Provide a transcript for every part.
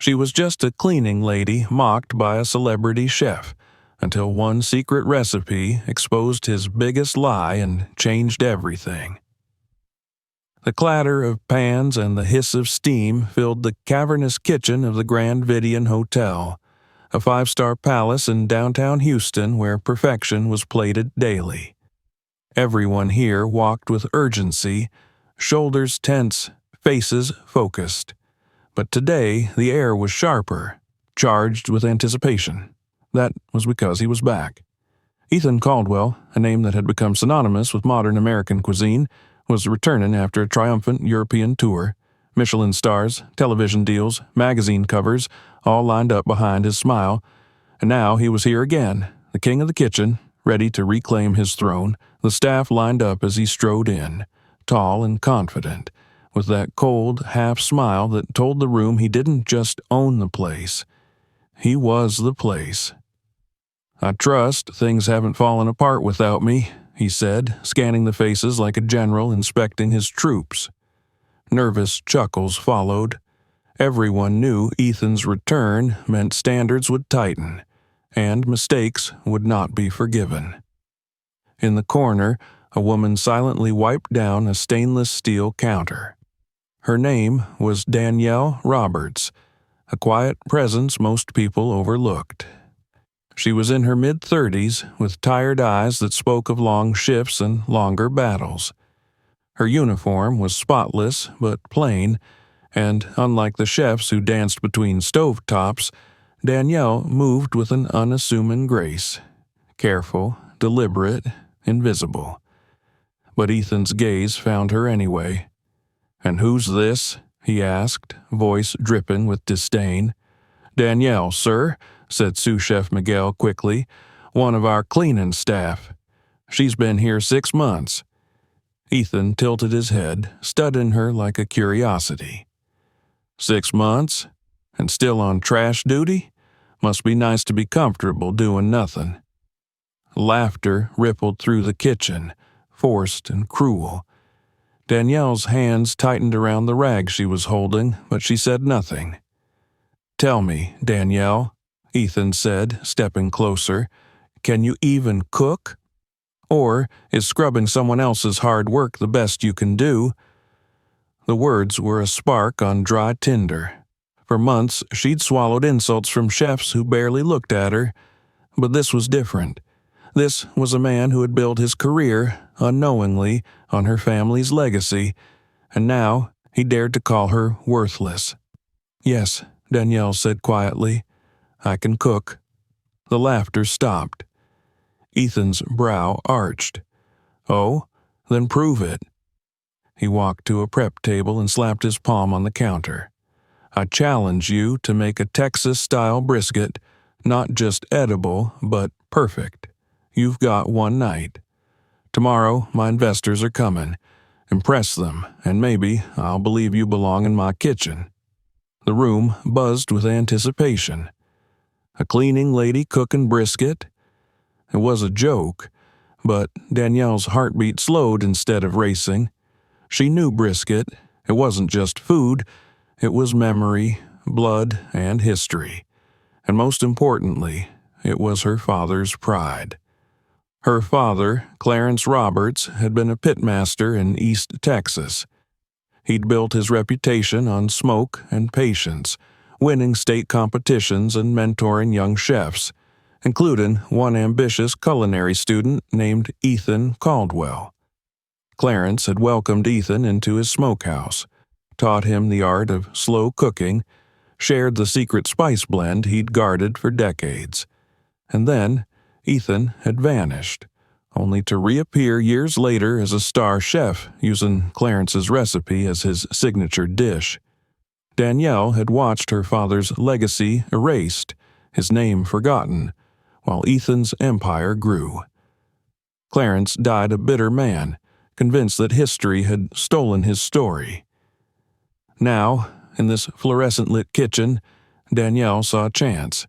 She was just a cleaning lady mocked by a celebrity chef, until one secret recipe exposed his biggest lie and changed everything. The clatter of pans and the hiss of steam filled the cavernous kitchen of the Grand Vidian Hotel, a five-star palace in downtown Houston where perfection was plated daily. Everyone here walked with urgency, shoulders tense, faces focused. But today the air was sharper, charged with anticipation. That was because he was back. Ethan Caldwell, a name that had become synonymous with modern American cuisine, was returning after a triumphant European tour. Michelin stars, television deals, magazine covers, all lined up behind his smile. And now he was here again, the king of the kitchen, ready to reclaim his throne. The staff lined up as he strode in, tall and confident, with that cold half-smile that told the room he didn't just own the place. He was the place. "I trust things haven't fallen apart without me," he said, scanning the faces like a general inspecting his troops. Nervous chuckles followed. Everyone knew Ethan's return meant standards would tighten, and mistakes would not be forgiven. In the corner, a woman silently wiped down a stainless steel counter. Her name was Danielle Roberts, a quiet presence most people overlooked. She was in her mid-30s, with tired eyes that spoke of long shifts and longer battles. Her uniform was spotless but plain, and unlike the chefs who danced between stovetops, Danielle moved with an unassuming grace, careful, deliberate, invisible. But Ethan's gaze found her anyway. "And who's this?" he asked, voice dripping with disdain. "Danielle, sir," said sous chef Miguel quickly, "one of our cleaning staff. She's been here 6 months. Ethan tilted his head, studying her like a curiosity. 6 months? And still on trash duty? Must be nice to be comfortable doing nothing." Laughter rippled through the kitchen, forced and cruel. Danielle's hands tightened around the rag she was holding, but she said nothing. "Tell me, Danielle," Ethan said, stepping closer, "can you even cook? Or is scrubbing someone else's hard work the best you can do?" The words were a spark on dry tinder. For months, she'd swallowed insults from chefs who barely looked at her. But this was different. This was a man who had built his career, unknowingly, on her family's legacy, and now he dared to call her worthless. "Yes," Danielle said quietly, "I can cook." The laughter stopped. Ethan's brow arched. "Oh, then prove it." He walked to a prep table and slapped his palm on the counter. "I challenge you to make a Texas-style brisket, not just edible, but perfect. You've got one night. Tomorrow, my investors are coming. Impress them, and maybe I'll believe you belong in my kitchen." The room buzzed with anticipation. A cleaning lady cooking brisket? It was a joke, but Danielle's heartbeat slowed instead of racing. She knew brisket. It wasn't just food. It was memory, blood, and history. And most importantly, it was her father's pride. Her father, Clarence Roberts, had been a pitmaster in East Texas. He'd built his reputation on smoke and patience, winning state competitions and mentoring young chefs, including one ambitious culinary student named Ethan Caldwell. Clarence had welcomed Ethan into his smokehouse, taught him the art of slow cooking, shared the secret spice blend he'd guarded for decades. And then Ethan had vanished, only to reappear years later as a star chef using Clarence's recipe as his signature dish. Danielle had watched her father's legacy erased, his name forgotten, while Ethan's empire grew. Clarence died a bitter man, convinced that history had stolen his story. Now, in this fluorescent-lit kitchen, Danielle saw a chance,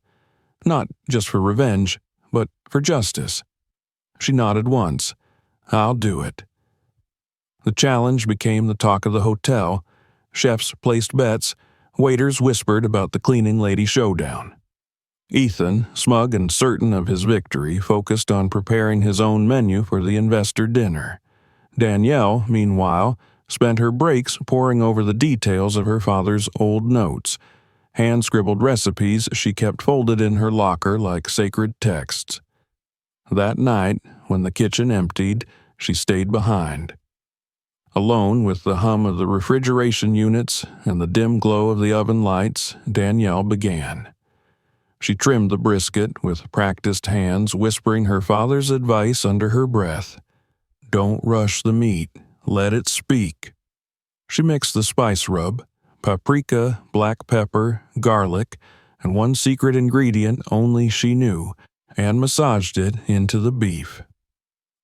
not just for revenge, but for justice. She nodded once. "I'll do it." The challenge became the talk of the hotel. Chefs placed bets, Waiters whispered about the cleaning lady showdown. Ethan, smug and certain of his victory, focused on preparing his own menu for the investor dinner. Danielle, meanwhile, spent her breaks poring over the details of her father's old notes, hand-scribbled recipes she kept folded in her locker like sacred texts. That night, when the kitchen emptied, she stayed behind. Alone with the hum of the refrigeration units and the dim glow of the oven lights, Danielle began. She trimmed the brisket with practiced hands, whispering her father's advice under her breath. Don't rush the meat. Let it speak. She mixed the spice rub, paprika, black pepper, garlic, and one secret ingredient only she knew, and massaged it into the beef.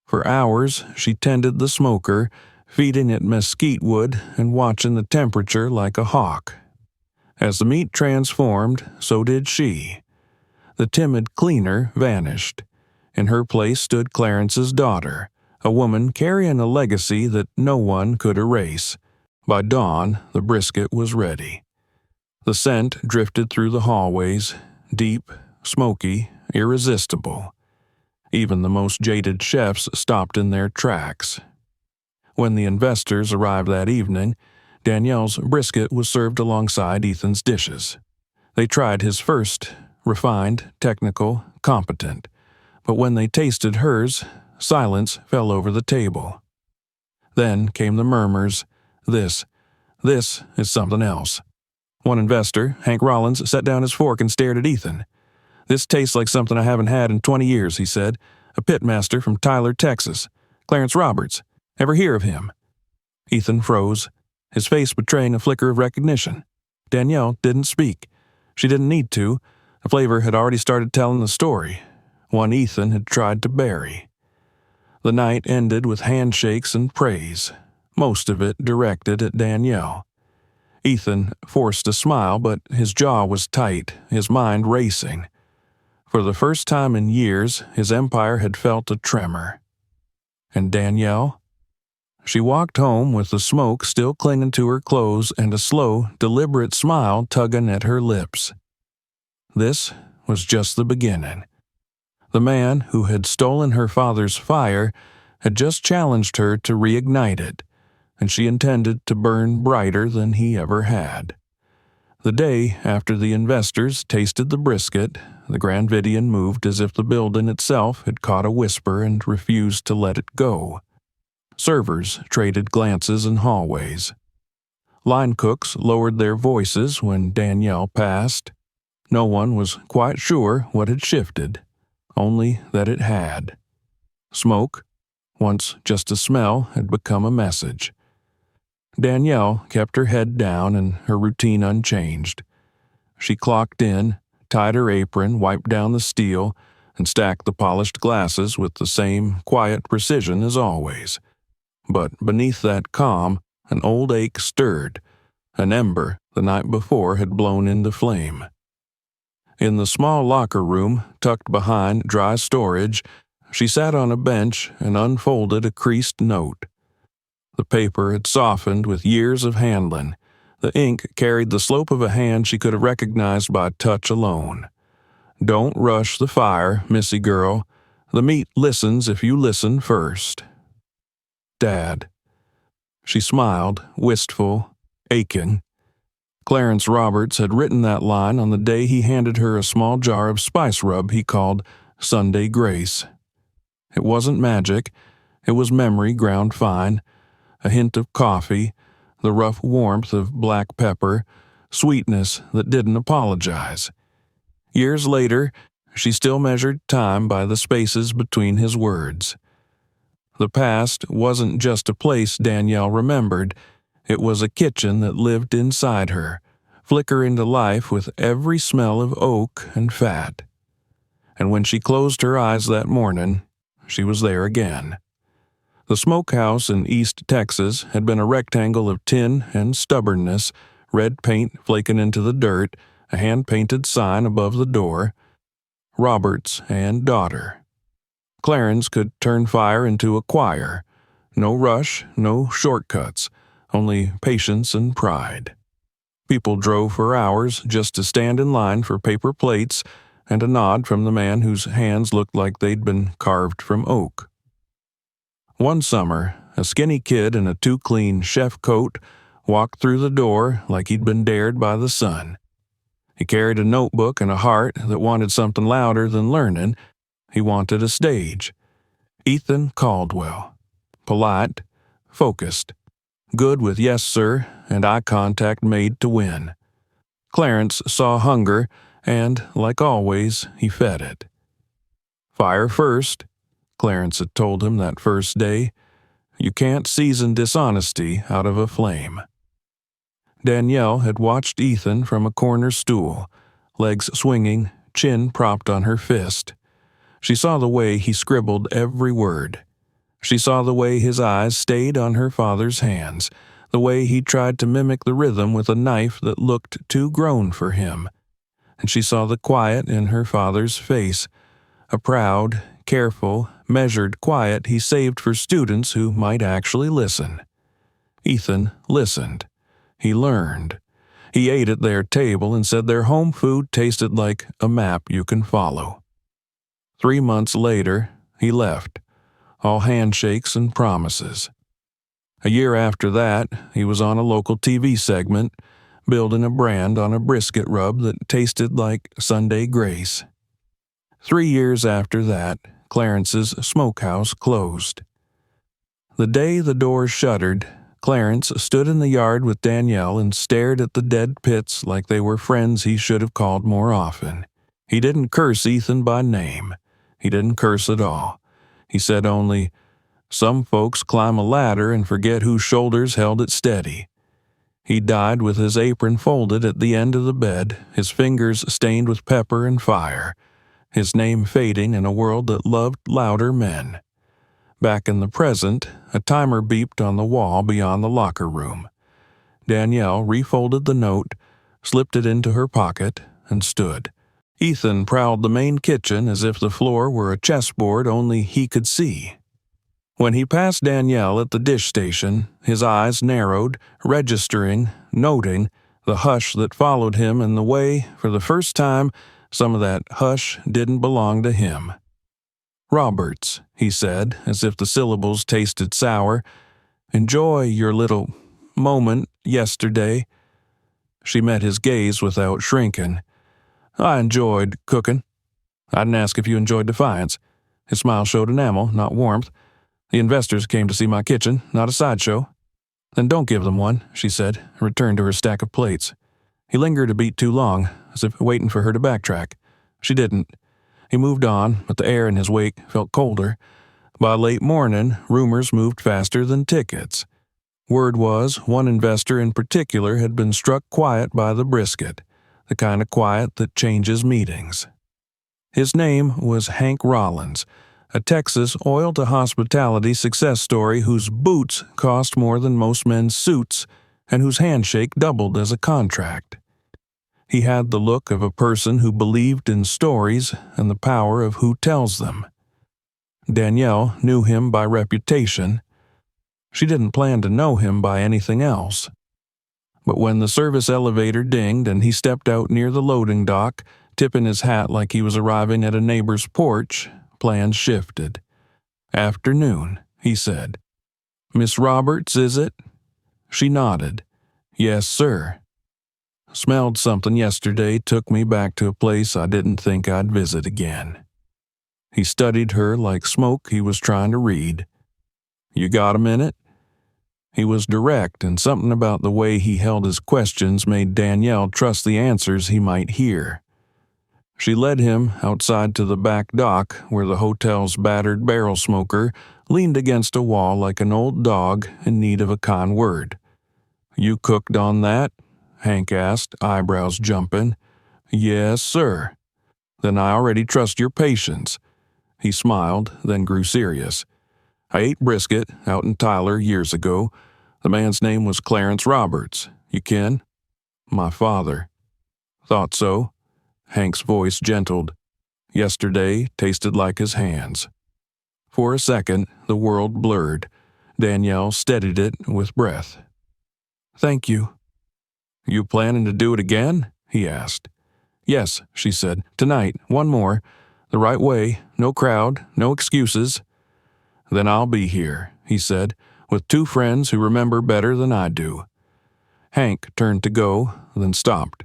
For hours, she tended the smoker, feeding it mesquite wood and watching the temperature like a hawk. As the meat transformed, so did she. The timid cleaner vanished. In her place stood Clarence's daughter, a woman carrying a legacy that no one could erase. By dawn, the brisket was ready. The scent drifted through the hallways, deep, smoky, irresistible. Even the most jaded chefs stopped in their tracks. When the investors arrived that evening, Danielle's brisket was served alongside Ethan's dishes. They tried his first, refined, technical, competent. But when they tasted hers, silence fell over the table. Then came the murmurs, This is something else. One investor, Hank Rollins, set down his fork and stared at Ethan. This tastes like something I haven't had in 20 years, he said. A pitmaster from Tyler, Texas. Clarence Roberts. Ever hear of him? Ethan froze, his face betraying a flicker of recognition. Danielle didn't speak. She didn't need to. The flavor had already started telling the story, one Ethan had tried to bury. The night ended with handshakes and praise, most of it directed at Danielle. Ethan forced a smile, but his jaw was tight, his mind racing. For the first time in years, his empire had felt a tremor. And Danielle? She walked home with the smoke still clinging to her clothes and a slow, deliberate smile tugging at her lips. This was just the beginning. The man who had stolen her father's fire had just challenged her to reignite it, and she intended to burn brighter than he ever had. The day after the investors tasted the brisket, the Grand Vidian moved as if the building itself had caught a whisper and refused to let it go. Servers traded glances in hallways. Line cooks lowered their voices when Danielle passed. No one was quite sure what had shifted, only that it had. Smoke, once just a smell, had become a message. Danielle kept her head down and her routine unchanged. She clocked in, tied her apron, wiped down the steel, and stacked the polished glasses with the same quiet precision as always. But beneath that calm, an old ache stirred. An ember the night before had blown into flame. In the small locker room, tucked behind dry storage, she sat on a bench and unfolded a creased note. The paper had softened with years of handling. The ink carried the slope of a hand she could have recognized by touch alone. Don't rush the fire, missy girl. The meat listens if you listen first. Dad. She smiled, wistful, aching. Clarence Roberts had written that line on the day he handed her a small jar of spice rub he called Sunday Grace. It wasn't magic. It was memory ground fine. A hint of coffee, the rough warmth of black pepper, sweetness that didn't apologize. Years later, she still measured time by the spaces between his words. The past wasn't just a place Danielle remembered. It was a kitchen that lived inside her, flickering to life with every smell of oak and fat. And when she closed her eyes that morning, she was there again. The smokehouse in East Texas had been a rectangle of tin and stubbornness, red paint flaking into the dirt, a hand-painted sign above the door, Roberts and daughter. Clarence could turn fire into a choir. No rush, no shortcuts, only patience and pride. People drove for hours just to stand in line for paper plates and a nod from the man whose hands looked like they'd been carved from oak. One summer, a skinny kid in a too-clean chef coat walked through the door like he'd been dared by the sun. He carried a notebook and a heart that wanted something louder than learning. He wanted a stage. Ethan Caldwell. Polite, focused, good with yes sir and eye contact made to win. Clarence saw hunger, and, like always, he fed it. Fire first, Clarence had told him that first day. You can't season dishonesty out of a flame. Danielle had watched Ethan from a corner stool, legs swinging, chin propped on her fist. She saw the way he scribbled every word. She saw the way his eyes stayed on her father's hands, the way he tried to mimic the rhythm with a knife that looked too grown for him. And she saw the quiet in her father's face, a proud, careful, measured quiet he saved for students who might actually listen. Ethan listened. He learned. He ate at their table and said their home food tasted like a map you can follow. 3 months later, he left, all handshakes and promises. A year after that, he was on a local TV segment, building a brand on a brisket rub that tasted like Sunday Grace. 3 years after that, Clarence's smokehouse closed. The day the doors shuttered, Clarence stood in the yard with Danielle and stared at the dead pits like they were friends he should have called more often. He didn't curse Ethan by name. He didn't curse at all. He said only, "Some folks climb a ladder and forget whose shoulders held it steady." He died with his apron folded at the end of the bed, his fingers stained with pepper and fire, his name fading in a world that loved louder men. Back in the present, a timer beeped on the wall beyond the locker room. Danielle refolded the note, slipped it into her pocket, and stood. Ethan prowled the main kitchen as if the floor were a chessboard only he could see. When he passed Danielle at the dish station, his eyes narrowed, registering, noting the hush that followed him and the way, for the first time, some of that hush didn't belong to him. "Roberts," he said, as if the syllables tasted sour. "Enjoy your little moment yesterday." She met his gaze without shrinking. "I enjoyed cooking." "I didn't ask if you enjoyed defiance." His smile showed enamel, not warmth. "The investors came to see my kitchen, not a sideshow." "Then don't give them one," she said, and returned to her stack of plates. He lingered a beat too long, as if waiting for her to backtrack. She didn't. He moved on, but the air in his wake felt colder. By late morning, rumors moved faster than tickets. Word was one investor in particular had been struck quiet by the brisket, the kind of quiet that changes meetings. His name was Hank Rollins, a Texas oil-to-hospitality success story whose boots cost more than most men's suits and whose handshake doubled as a contract. He had the look of a person who believed in stories and the power of who tells them. Danielle knew him by reputation. She didn't plan to know him by anything else. But when the service elevator dinged and he stepped out near the loading dock, tipping his hat like he was arriving at a neighbor's porch, plans shifted. "Afternoon," he said. "Miss Roberts, is it?" She nodded. "Yes, sir. Smelled something yesterday, took me back to a place I didn't think I'd visit again." He studied her like smoke he was trying to read. "You got a minute?" He was direct, and something about the way he held his questions made Danielle trust the answers he might hear. She led him outside to the back dock where the hotel's battered barrel smoker leaned against a wall like an old dog in need of a kind word. "You cooked on that?" Hank asked, eyebrows jumping. "Yes, sir." "Then I already trust your patience." He smiled, then grew serious. "I ate brisket out in Tyler years ago. The man's name was Clarence Roberts. You kin?" "My father." "Thought so." Hank's voice gentled. "Yesterday tasted like his hands." For a second, the world blurred. Danielle steadied it with breath. "Thank you." You planning to do it again? He asked. Yes, she said. Tonight, one more. The right way, no crowd, no excuses. Then I'll be here, he said, with two friends who remember better than I do. Hank turned to go, then stopped.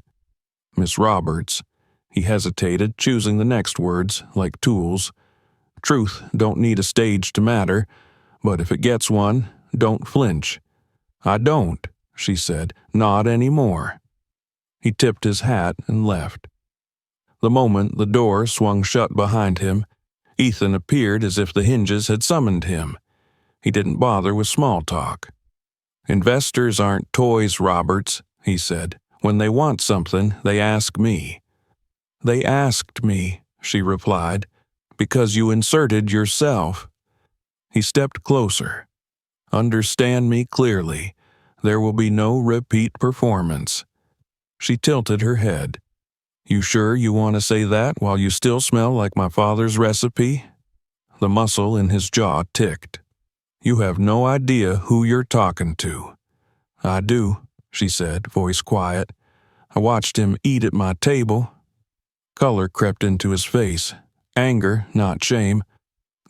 Miss Roberts. He hesitated, choosing the next words like tools. Truth don't need a stage to matter, but if it gets one, don't flinch. I don't, she said, not anymore. He tipped his hat and left. The moment the door swung shut behind him, Ethan appeared as if the hinges had summoned him. He didn't bother with small talk. Investors aren't toys, Roberts, he said. When they want something, they ask me. They asked me, she replied, because you inserted yourself. He stepped closer. Understand me clearly. There will be no repeat performance. She tilted her head. You sure you want to say that while you still smell like my father's recipe? The muscle in his jaw ticked. You have no idea who you're talking to. I do, she said, voice quiet. I watched him eat at my table. Color crept into his face. Anger, not shame.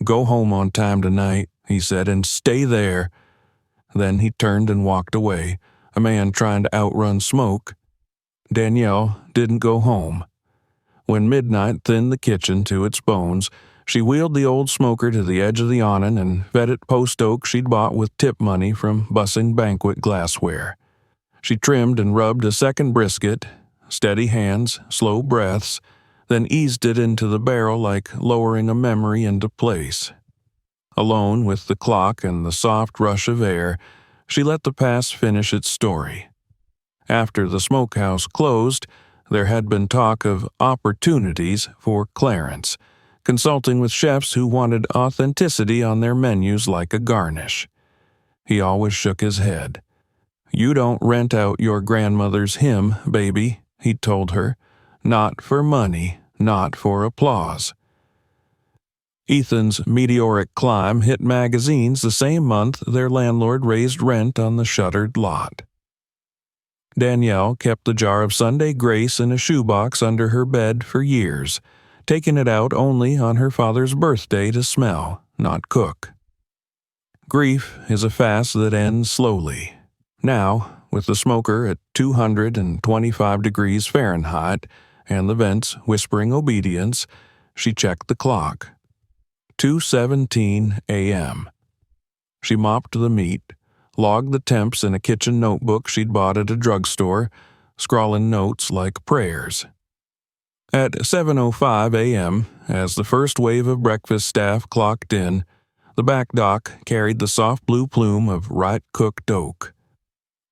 Go home on time tonight, he said, and stay there. Then he turned and walked away, a man trying to outrun smoke. Danielle didn't go home. When midnight thinned the kitchen to its bones, she wheeled the old smoker to the edge of the awning and fed it post oak she'd bought with tip money from bussing banquet glassware. She trimmed and rubbed a second brisket, steady hands, slow breaths, then eased it into the barrel like lowering a memory into place. Alone with the clock and the soft rush of air, she let the past finish its story. After the smokehouse closed, there had been talk of opportunities for Clarence, consulting with chefs who wanted authenticity on their menus like a garnish. He always shook his head. You don't rent out your grandmother's hymn, baby, he told her. Not for money, not for applause. Ethan's meteoric climb hit magazines the same month their landlord raised rent on the shuttered lot. Danielle kept the jar of Sunday Grace in a shoebox under her bed for years, taking it out only on her father's birthday to smell, not cook. Grief is a fast that ends slowly. Now, with the smoker at 225 degrees Fahrenheit and the vents whispering obedience, she checked the clock. 2:17 a.m. She mopped the meat, logged the temps in a kitchen notebook she'd bought at a drugstore, scrawling notes like prayers. At 7:05 a.m., as the first wave of breakfast staff clocked in, the back dock carried the soft blue plume of right-cooked oak.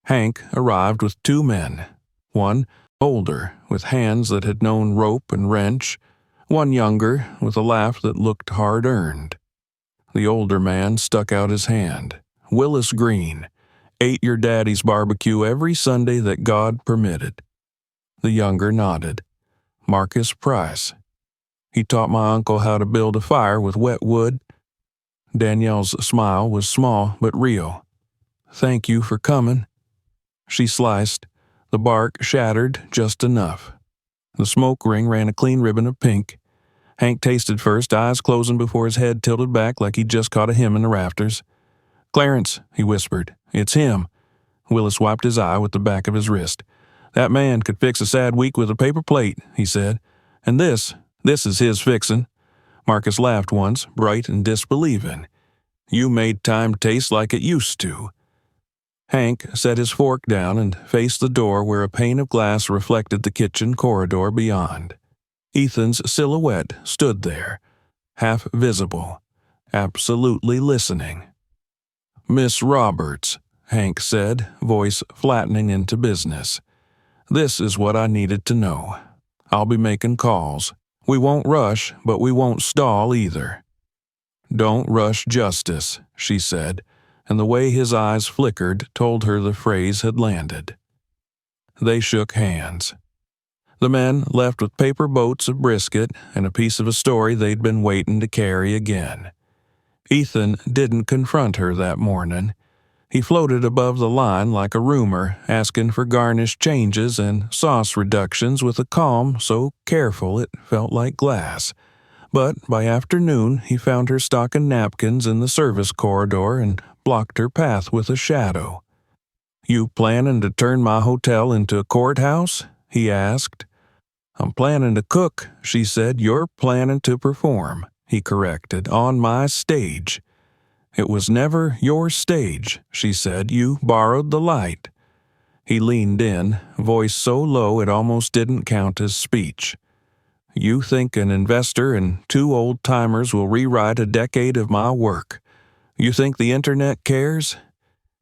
Hank arrived with two men, one older, with hands that had known rope and wrench, one younger, with a laugh that looked hard-earned. The older man stuck out his hand. Willis Green, ate your daddy's barbecue every Sunday that God permitted. The younger nodded. Marcus Price. He taught my uncle how to build a fire with wet wood. Danielle's smile was small but real. Thank you for coming. She sliced. The bark shattered just enough. The smoke ring ran a clean ribbon of pink. Hank tasted first, eyes closing before his head tilted back like he'd just caught a hymn in the rafters. Clarence, he whispered. It's him. Willis wiped his eye with the back of his wrist. That man could fix a sad week with a paper plate, he said. And this is his fixin'. Marcus laughed once, bright and disbelieving. You made time taste like it used to. Hank set his fork down and faced the door where a pane of glass reflected the kitchen corridor beyond. Ethan's silhouette stood there, half visible, absolutely listening. Miss Roberts, Hank said, voice flattening into business. This is what I needed to know. I'll be making calls. We won't rush, but we won't stall either. Don't rush justice, she said, and the way his eyes flickered told her the phrase had landed. They shook hands. The men left with paper boats of brisket and a piece of a story they'd been waiting to carry again. Ethan didn't confront her that morning. He floated above the line like a rumor, asking for garnish changes and sauce reductions with a calm so careful it felt like glass. But by afternoon, he found her stocking napkins in the service corridor and blocked her path with a shadow. "You planning to turn my hotel into a courthouse?" he asked. "I'm planning to cook," she said. "You're planning to perform," he corrected, "on my stage." "It was never your stage," she said. "You borrowed the light." He leaned in, voice so low it almost didn't count as speech. "You think an investor and two old-timers will rewrite a decade of my work? You think the internet cares?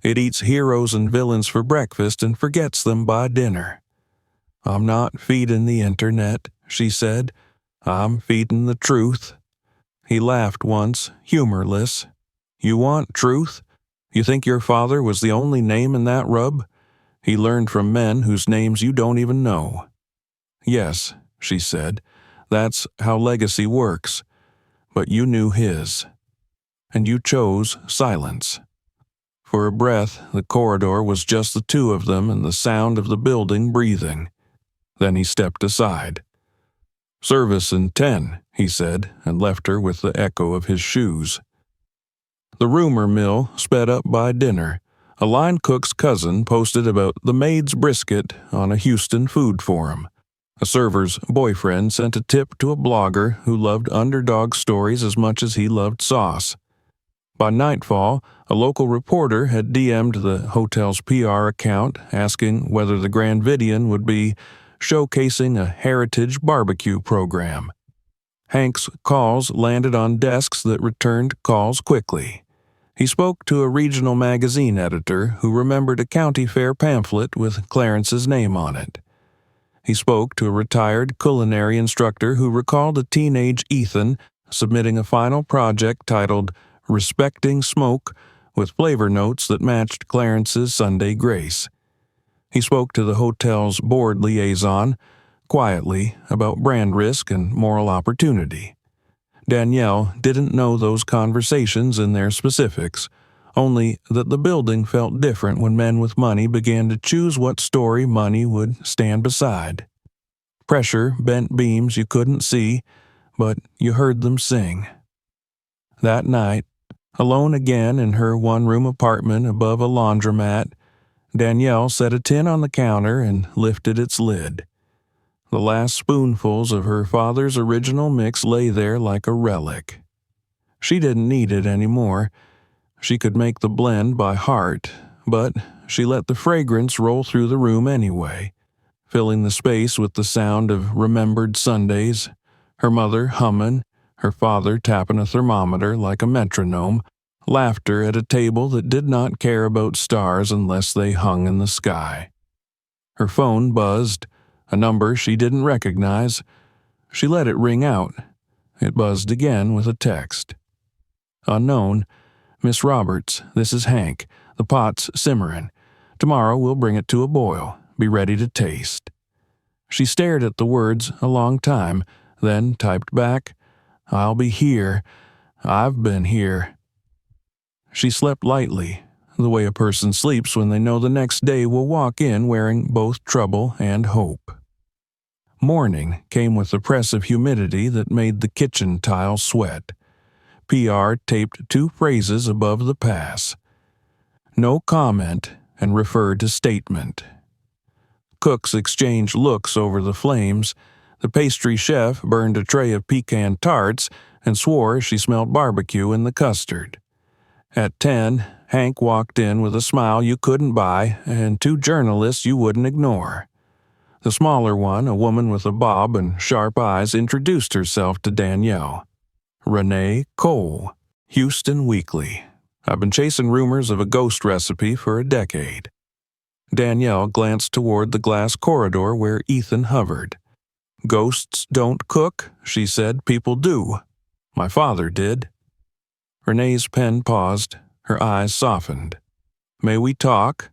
It eats heroes and villains for breakfast and forgets them by dinner." "I'm not feeding the internet," she said. "I'm feeding the truth." He laughed once, humorless. "You want truth? You think your father was the only name in that rub? He learned from men whose names you don't even know." "Yes," she said. "That's how legacy works. But you knew his. And you chose silence." For a breath, the corridor was just the two of them and the sound of the building breathing. Then he stepped aside. "Service in 10, he said, and left her with the echo of his shoes. The rumor mill sped up by dinner. A line cook's cousin posted about the maid's brisket on a Houston food forum. A server's boyfriend sent a tip to a blogger who loved underdog stories as much as he loved sauce. By nightfall, a local reporter had DM'd the hotel's PR account asking whether the Grand Vidian would be showcasing a heritage barbecue program. Hank's calls landed on desks that returned calls quickly. He spoke to a regional magazine editor who remembered a county fair pamphlet with Clarence's name on it. He spoke to a retired culinary instructor who recalled a teenage Ethan submitting a final project titled Respecting Smoke with flavor notes that matched Clarence's Sunday grace. He spoke to the hotel's board liaison, quietly, about brand risk and moral opportunity. Danielle didn't know those conversations in their specifics, only that the building felt different when men with money began to choose what story money would stand beside. Pressure bent beams you couldn't see, but you heard them sing. That night, alone again in her one-room apartment above a laundromat, Danielle set a tin on the counter and lifted its lid. The last spoonfuls of her father's original mix lay there like a relic. She didn't need it anymore. She could make the blend by heart, but she let the fragrance roll through the room anyway, filling the space with the sound of remembered Sundays, her mother humming, her father tapping a thermometer like a metronome, laughter at a table that did not care about stars unless they hung in the sky. Her phone buzzed, a number she didn't recognize. She let it ring out. It buzzed again with a text. Unknown. "Miss Roberts, this is Hank. The pot's simmering. Tomorrow we'll bring it to a boil. Be ready to taste." She stared at the words a long time, then typed back, "I'll be here. I've been here." She slept lightly, the way a person sleeps when they know the next day will walk in wearing both trouble and hope. Morning came with the press of humidity that made the kitchen tile sweat. PR taped two phrases above the pass. "No comment," and referred to statement. Cooks exchanged looks over the flames. The pastry chef burned a tray of pecan tarts and swore she smelled barbecue in the custard. At 10, Hank walked in with a smile you couldn't buy and two journalists you wouldn't ignore. The smaller one, a woman with a bob and sharp eyes, introduced herself to Danielle. "Renee Cole, Houston Weekly. I've been chasing rumors of a ghost recipe for a decade." Danielle glanced toward the glass corridor where Ethan hovered. "Ghosts don't cook," she said. "People do. My father did." Renee's pen paused. Her eyes softened. "May we talk?"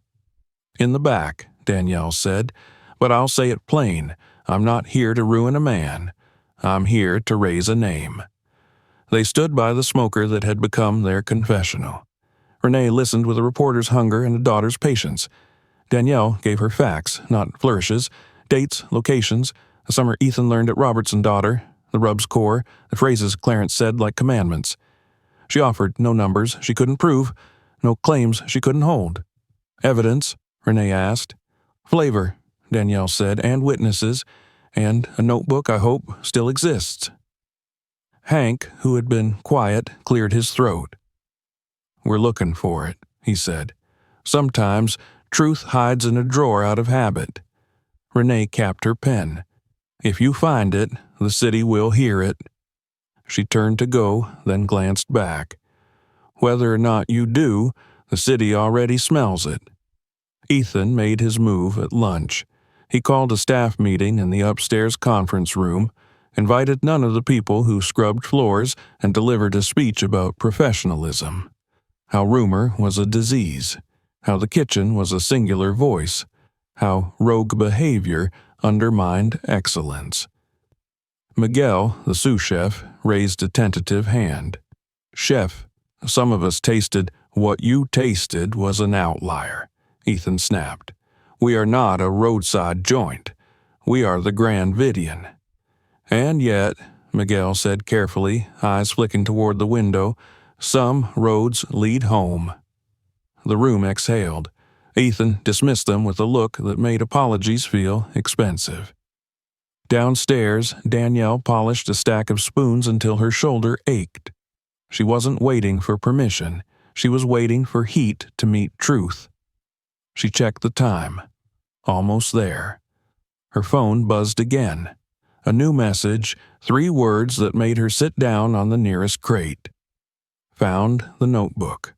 "In the back," Danielle said. "But I'll say it plain. I'm not here to ruin a man. I'm here to raise a name." They stood by the smoker that had become their confessional. Renee listened with a reporter's hunger and a daughter's patience. Danielle gave her facts, not flourishes, dates, locations, the summer Ethan learned at Robertson daughter, the rub's core, the phrases Clarence said like commandments. She offered no numbers she couldn't prove, no claims she couldn't hold. Evidence? Renee asked. Flavor, Danielle said, and witnesses, and a notebook I hope still exists. Hank, who had been quiet, cleared his throat. We're looking for it, he said. Sometimes truth hides in a drawer out of habit. Renee capped her pen. If you find it, the city will hear it. She turned to go, then glanced back. Whether or not you do, the city already smells it. Ethan made his move at lunch. He called a staff meeting in the upstairs conference room, invited none of the people who scrubbed floors, and delivered a speech about professionalism. How rumor was a disease. How the kitchen was a singular voice. How rogue behavior undermined excellence. Miguel, the sous chef, raised a tentative hand. Chef, some of us tasted what you tasted was an outlier, Ethan snapped. We are not a roadside joint. We are the Grand Vidian. And yet, Miguel said carefully, eyes flicking toward the window, some roads lead home. The room exhaled. Ethan dismissed them with a look that made apologies feel expensive. Downstairs, Danielle polished a stack of spoons until her shoulder ached. She wasn't waiting for permission. She was waiting for heat to meet truth. She checked the time. Almost there. Her phone buzzed again. A new message, 3 words that made her sit down on the nearest crate. Found the notebook.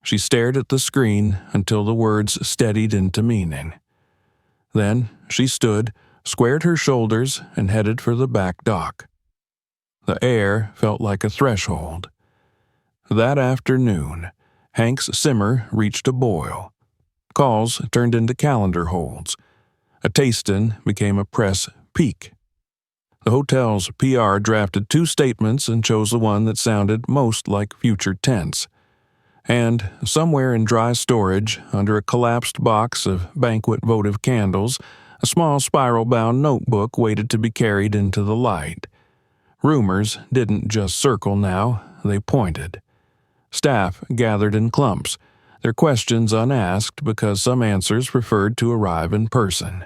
She stared at the screen until the words steadied into meaning. Then she stood, squared her shoulders, and headed for the back dock. The air felt like a threshold. That afternoon, Hank's simmer reached a boil. Calls turned into calendar holds. A taste-in became a press peak. The hotel's PR drafted 2 statements and chose the one that sounded most like future tense. And somewhere in dry storage, under a collapsed box of banquet votive candles, a small spiral-bound notebook waited to be carried into the light. Rumors didn't just circle now, they pointed. Staff gathered in clumps, their questions unasked because some answers preferred to arrive in person.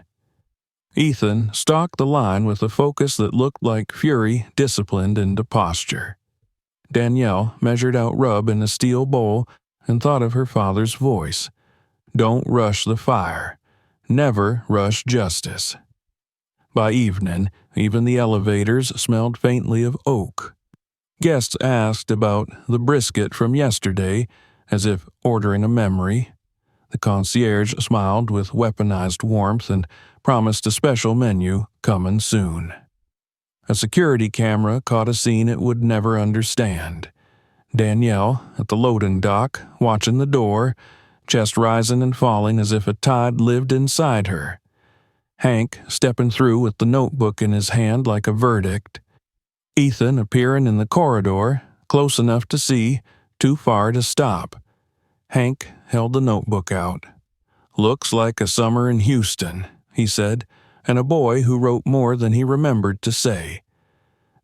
Ethan stalked the line with a focus that looked like fury disciplined into posture. Danielle measured out rub in a steel bowl and thought of her father's voice. Don't rush the fire. Never rush justice. By evening, even the elevators smelled faintly of oak. Guests asked about the brisket from yesterday, as if ordering a memory. The concierge smiled with weaponized warmth and promised a special menu coming soon. A security camera caught a scene it would never understand. Danielle, at the loading dock, watching the door, chest rising and falling as if a tide lived inside her. Hank stepping through with the notebook in his hand like a verdict. Ethan appearing in the corridor, close enough to see, too far to stop. Hank held the notebook out. Looks like a summer in Houston, he said, and a boy who wrote more than he remembered to say.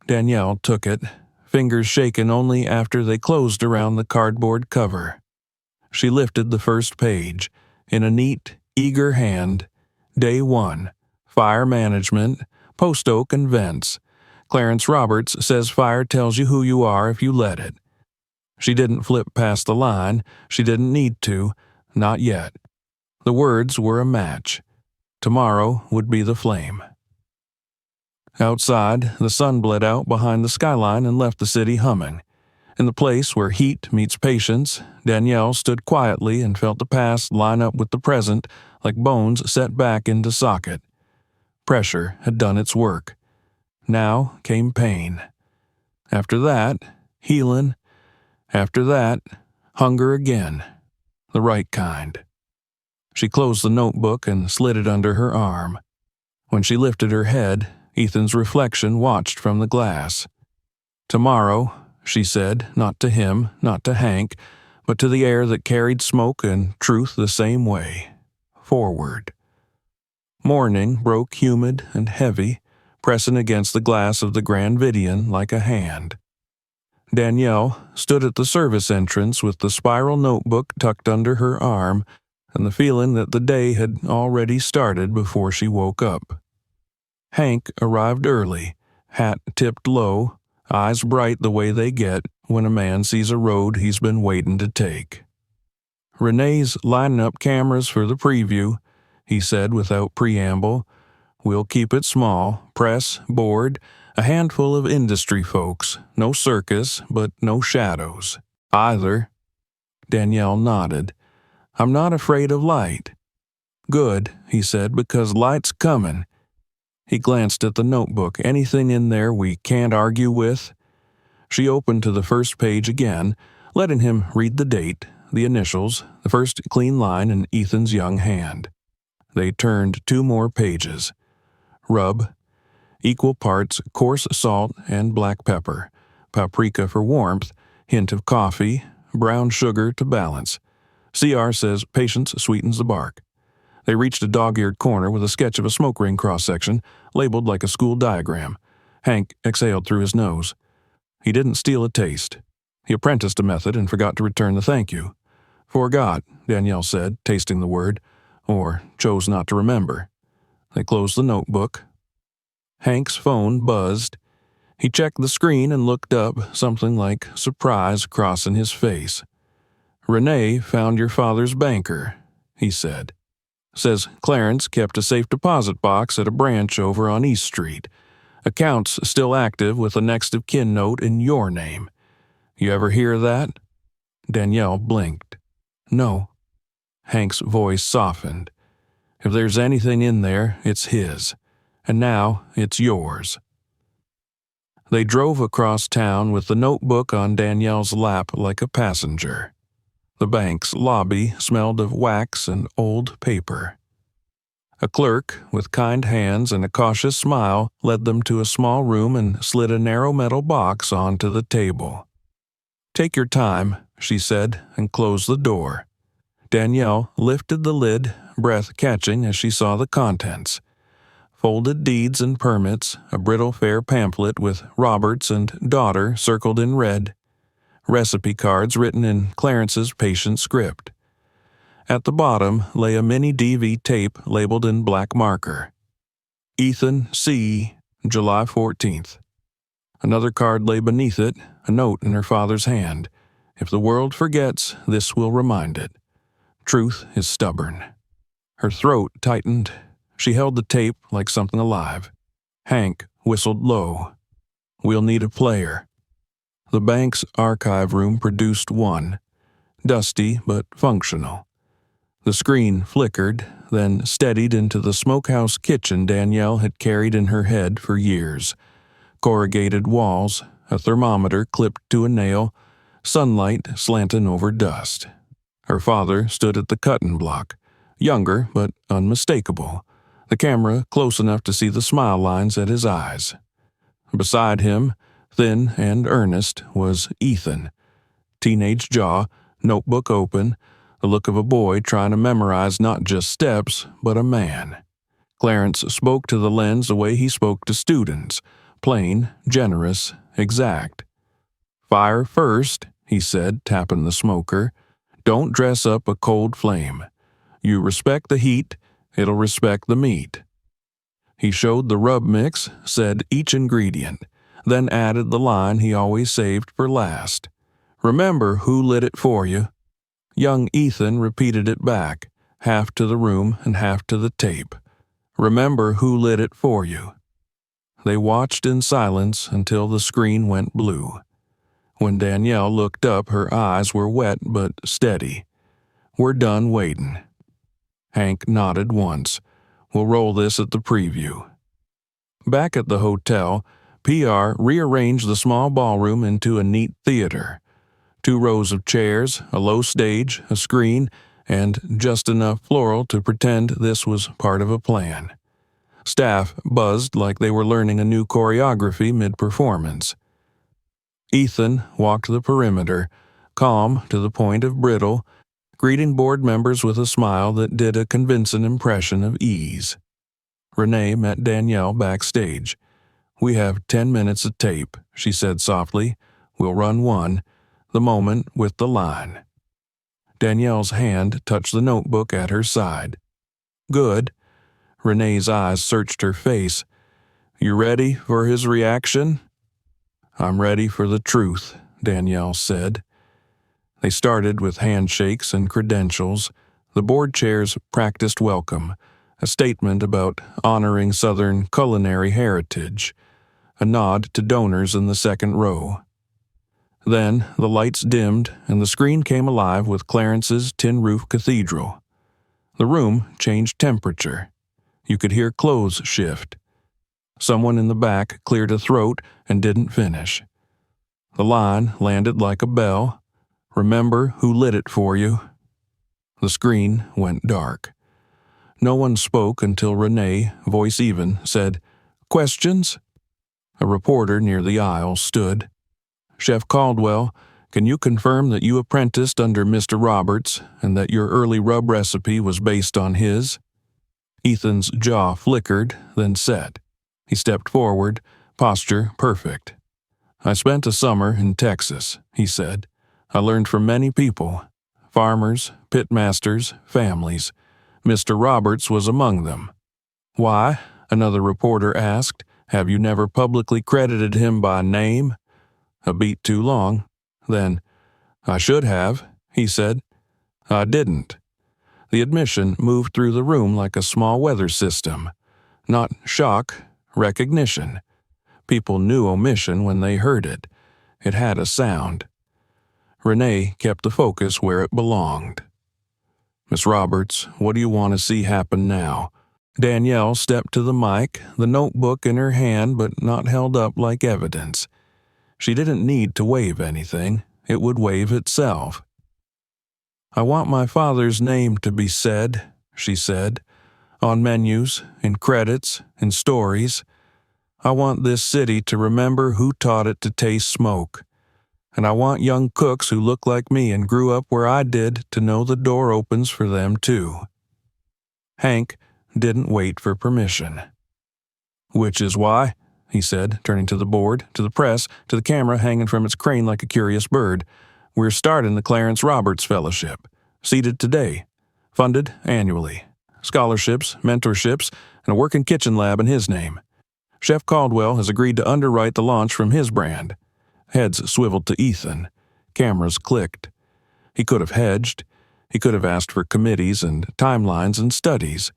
Danielle took it, fingers shaken only after they closed around the cardboard cover. She lifted the first page. In a neat, eager hand, Day 1, Fire Management, Post Oak and Vents. Clarence Roberts says fire tells you who you are if you let it. She didn't flip past the line. She didn't need to. Not yet. The words were a match. Tomorrow would be the flame. Outside, the sun bled out behind the skyline and left the city humming. In the place where heat meets patience, Danielle stood quietly and felt the past line up with the present like bones set back into socket. Pressure had done its work. Now came pain. After that, healing. After that, hunger again. The right kind. She closed the notebook and slid it under her arm. When she lifted her head, Ethan's reflection watched from the glass. Tomorrow, she said, not to him, not to Hank, but to the air that carried smoke and truth the same way, forward. Morning broke humid and heavy, pressing against the glass of the Grand Vidian like a hand. Danielle stood at the service entrance with the spiral notebook tucked under her arm and the feeling that the day had already started before she woke up. Hank arrived early, hat tipped low, eyes bright the way they get when a man sees a road he's been waiting to take. "Renee's lining up cameras for the preview," he said without preamble. "We'll keep it small, press, board, a handful of industry folks, no circus, but no shadows, either." Danielle nodded. "I'm not afraid of light." "Good," he said, "because light's coming." He glanced at the notebook. "Anything in there we can't argue with?" She opened to the first page again, letting him read the date, the initials, the first clean line in Ethan's young hand. They turned 2 more pages. Rub, equal parts coarse salt and black pepper, paprika for warmth, hint of coffee, brown sugar to balance. CR says patience sweetens the bark. They reached a dog-eared corner with a sketch of a smoke ring cross-section, labeled like a school diagram. Hank exhaled through his nose. He didn't steal a taste. He apprenticed a method and forgot to return the thank you. "Forgot," Danielle said, tasting the word, or chose not to remember. They closed the notebook. Hank's phone buzzed. He checked the screen and looked up, something like surprise crossing his face. "Renee found your father's banker," he said. "Says Clarence kept a safe deposit box at a branch over on East Street. Account's still active with a next of kin note in your name. You ever hear that?" Danielle blinked. "No." Hank's voice softened. "If there's anything in there, it's his. And now it's yours." They drove across town with the notebook on Danielle's lap like a passenger. The bank's lobby smelled of wax and old paper. A clerk, with kind hands and a cautious smile, led them to a small room and slid a narrow metal box onto the table. "Take your time," she said, and closed the door. Danielle lifted the lid, breath catching as she saw the contents. Folded deeds and permits, a brittle fair pamphlet with Roberts and daughter circled in red, recipe cards written in Clarence's patient script. At the bottom lay a mini DV tape labeled in black marker. "Ethan C., July 14th. Another card lay beneath it, a note in her father's hand. "If the world forgets, this will remind it. Truth is stubborn." Her throat tightened. She held the tape like something alive. Hank whistled low. "We'll need a player." The bank's archive room produced one, dusty but functional. The screen flickered, then steadied into the smokehouse kitchen Danielle had carried in her head for years. Corrugated walls, a thermometer clipped to a nail, sunlight slanting over dust. Her father stood at the cutting block, younger but unmistakable, the camera close enough to see the smile lines at his eyes. Beside him, thin and earnest, was Ethan. Teenage jaw, notebook open, the look of a boy trying to memorize not just steps, but a man. Clarence spoke to the lens the way he spoke to students, plain, generous, exact. "Fire first," he said, tapping the smoker. "Don't dress up a cold flame. You respect the heat, it'll respect the meat." He showed the rub mix, said each ingredient, then added the line he always saved for last. "Remember who lit it for you." Young Ethan repeated it back, half to the room and half to the tape. "Remember who lit it for you." They watched in silence until the screen went blue. When Danielle looked up, her eyes were wet but steady. "We're done waiting." Hank nodded once. "We'll roll this at the preview." Back at the hotel, PR rearranged the small ballroom into a neat theater. 2 rows of chairs, a low stage, a screen, and just enough floral to pretend this was part of a plan. Staff buzzed like they were learning a new choreography mid-performance. Ethan walked the perimeter, calm to the point of brittle, greeting board members with a smile that did a convincing impression of ease. Renee met Danielle backstage. "We have 10 minutes of tape," she said softly. "We'll run one, the moment with the line." Danielle's hand touched the notebook at her side. "Good." Renee's eyes searched her face. "You ready for his reaction?" "I'm ready for the truth," Danielle said. They started with handshakes and credentials. The board chairs practiced welcome, a statement about honoring Southern culinary heritage, a nod to donors in the second row. Then the lights dimmed and the screen came alive with Clarence's tin roof cathedral. The room changed temperature. You could hear clothes shift. Someone in the back cleared a throat and didn't finish. The line landed like a bell. "Remember who lit it for you." The screen went dark. No one spoke until Renee, voice even, said, "Questions?" A reporter near the aisle stood. "Chef Caldwell, can you confirm that you apprenticed under Mr. Roberts and that your early rub recipe was based on his?" Ethan's jaw flickered, then set. He stepped forward, posture perfect. "I spent a summer in Texas," he said. "I learned from many people, farmers, pitmasters, families. Mr. Roberts was among them." "Why?" another reporter asked. "Have you never publicly credited him by name?" A beat too long. Then, "I should have," he said. "I didn't." The admission moved through the room like a small weather system. Not shock, recognition. People knew omission when they heard it. It had a sound. Renee kept the focus where it belonged. "Miss Roberts, what do you want to see happen now?" Danielle stepped to the mic, the notebook in her hand but not held up like evidence. She didn't need to wave anything. It would wave itself. "I want my father's name to be said," she said, "on menus, in credits, in stories. I want this city to remember who taught it to taste smoke. And I want young cooks who look like me and grew up where I did to know the door opens for them too." Hank didn't wait for permission. "Which is why," he said, turning to the board, to the press, to the camera hanging from its crane like a curious bird, "we're starting the Clarence Roberts Fellowship, seated today, funded annually. Scholarships, mentorships, and a working kitchen lab in his name. Chef Caldwell has agreed to underwrite the launch from his brand." Heads swiveled to Ethan. Cameras clicked. He could have hedged. He could have asked for committees and timelines and studies.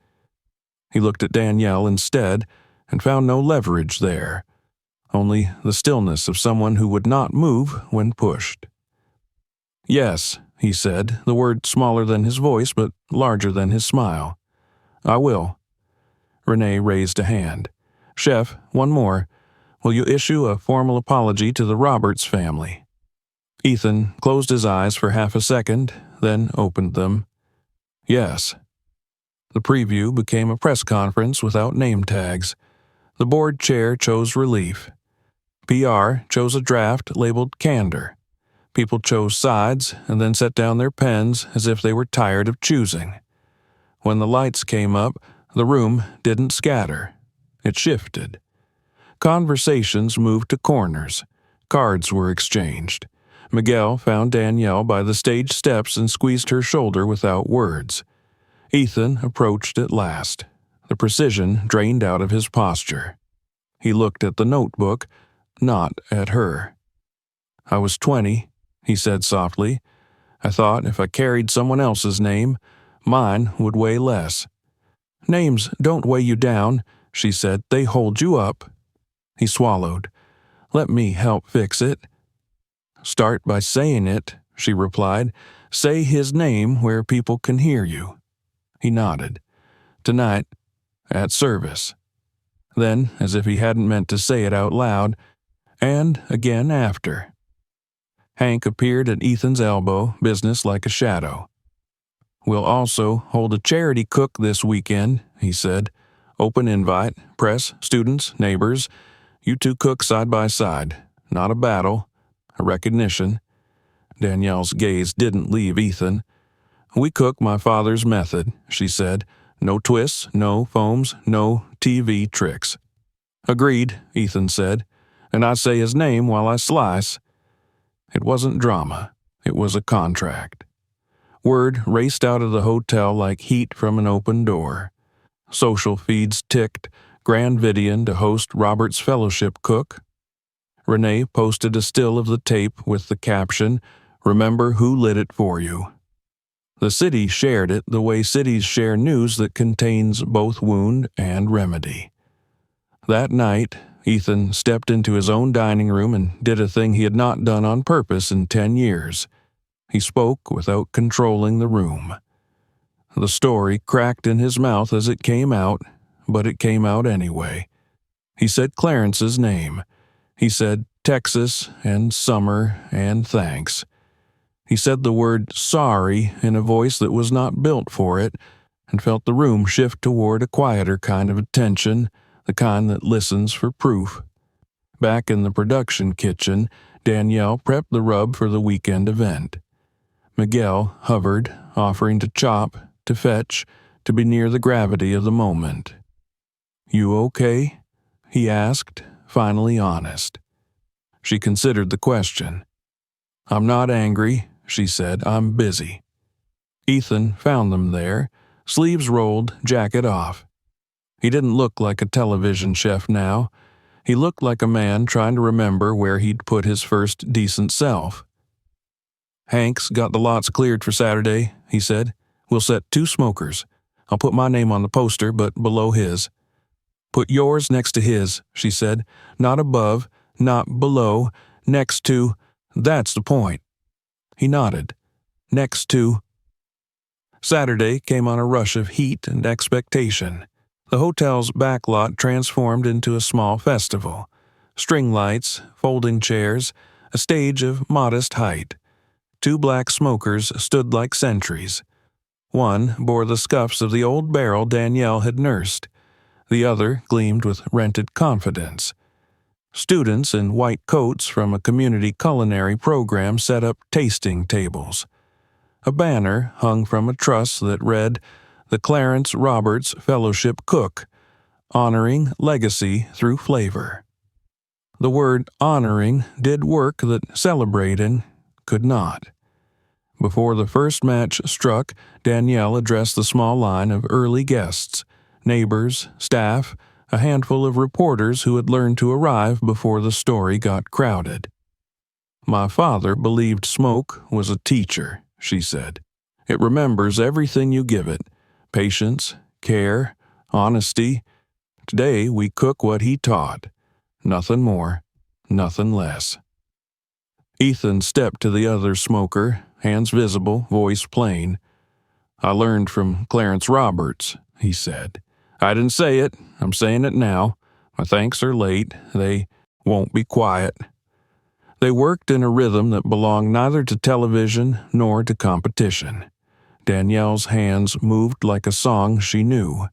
He looked at Danielle instead and found no leverage there, only the stillness of someone who would not move when pushed. "Yes," he said, the word smaller than his voice but larger than his smile. "I will." Renee raised a hand. "Chef, one more. Will you issue a formal apology to the Roberts family?" Ethan closed his eyes for half a second, then opened them. "Yes." The preview became a press conference without name tags. The board chair chose relief. PR chose a draft labeled candor. People chose sides and then set down their pens as if they were tired of choosing. When the lights came up, the room didn't scatter. It shifted. Conversations moved to corners. Cards were exchanged. Miguel found Danielle by the stage steps and squeezed her shoulder without words. Ethan approached at last. The precision drained out of his posture. He looked at the notebook, not at her. "I was 20, he said softly. "I thought if I carried someone else's name, mine would weigh less." "Names don't weigh you down," she said. "They hold you up." He swallowed. "Let me help fix it." "Start by saying it," she replied. "Say his name where people can hear you." He nodded. "Tonight, at service." Then, as if he hadn't meant to say it out loud, "and again after." Hank appeared at Ethan's elbow, business like a shadow. "We'll also hold a charity cook this weekend," he said. "Open invite, press, students, neighbors. You two cook side by side. Not a battle, a recognition." Danielle's gaze didn't leave Ethan. "We cook my father's method," she said. "No twists, no foams, no TV tricks." "Agreed," Ethan said, "and I say his name while I slice." It wasn't drama. It was a contract. Word raced out of the hotel like heat from an open door. Social feeds ticked. Grand Vidian to host Robert's fellowship cook. Renee posted a still of the tape with the caption, "Remember who lit it for you." The city shared it the way cities share news that contains both wound and remedy. That night, Ethan stepped into his own dining room and did a thing he had not done on purpose in 10 years. He spoke without controlling the room. The story cracked in his mouth as it came out, but it came out anyway. He said Clarence's name. He said Texas and summer and thanks. He said the word sorry in a voice that was not built for it, and felt the room shift toward a quieter kind of attention, the kind that listens for proof. Back in the production kitchen, Danielle prepped the rub for the weekend event. Miguel hovered, offering to chop, to fetch, to be near the gravity of the moment. "You okay?" he asked, finally honest. She considered the question. "I'm not angry," she said. "I'm busy." Ethan found them there, sleeves rolled, jacket off. He didn't look like a television chef now. He looked like a man trying to remember where he'd put his first decent self. "Hank's got the lots cleared for Saturday," he said. "We'll set 2 smokers. I'll put my name on the poster, but below his." "Put yours next to his," she said. "Not above, not below, next to. That's the point." He nodded. "Next to." Saturday came on a rush of heat and expectation. The hotel's backlot transformed into a small festival. String lights, folding chairs, a stage of modest height. 2 black smokers stood like sentries. One bore the scuffs of the old barrel Danielle had nursed. The other gleamed with rented confidence. Students in white coats from a community culinary program set up tasting tables. A banner hung from a truss that read, "The Clarence Roberts Fellowship Cook, honoring legacy through flavor." The word honoring did work that celebrating could not. Before the first match struck, Danielle addressed the small line of early guests, neighbors, staff, a handful of reporters who had learned to arrive before the story got crowded. "My father believed smoke was a teacher," she said. "It remembers everything you give it, patience, care, honesty. Today we cook what he taught. Nothing more, nothing less." Ethan stepped to the other smoker, hands visible, voice plain. "I learned from Clarence Roberts," he said. "I didn't say it. I'm saying it now. My thanks are late. They won't be quiet." They worked in a rhythm that belonged neither to television nor to competition. Danielle's hands moved like a song she knew.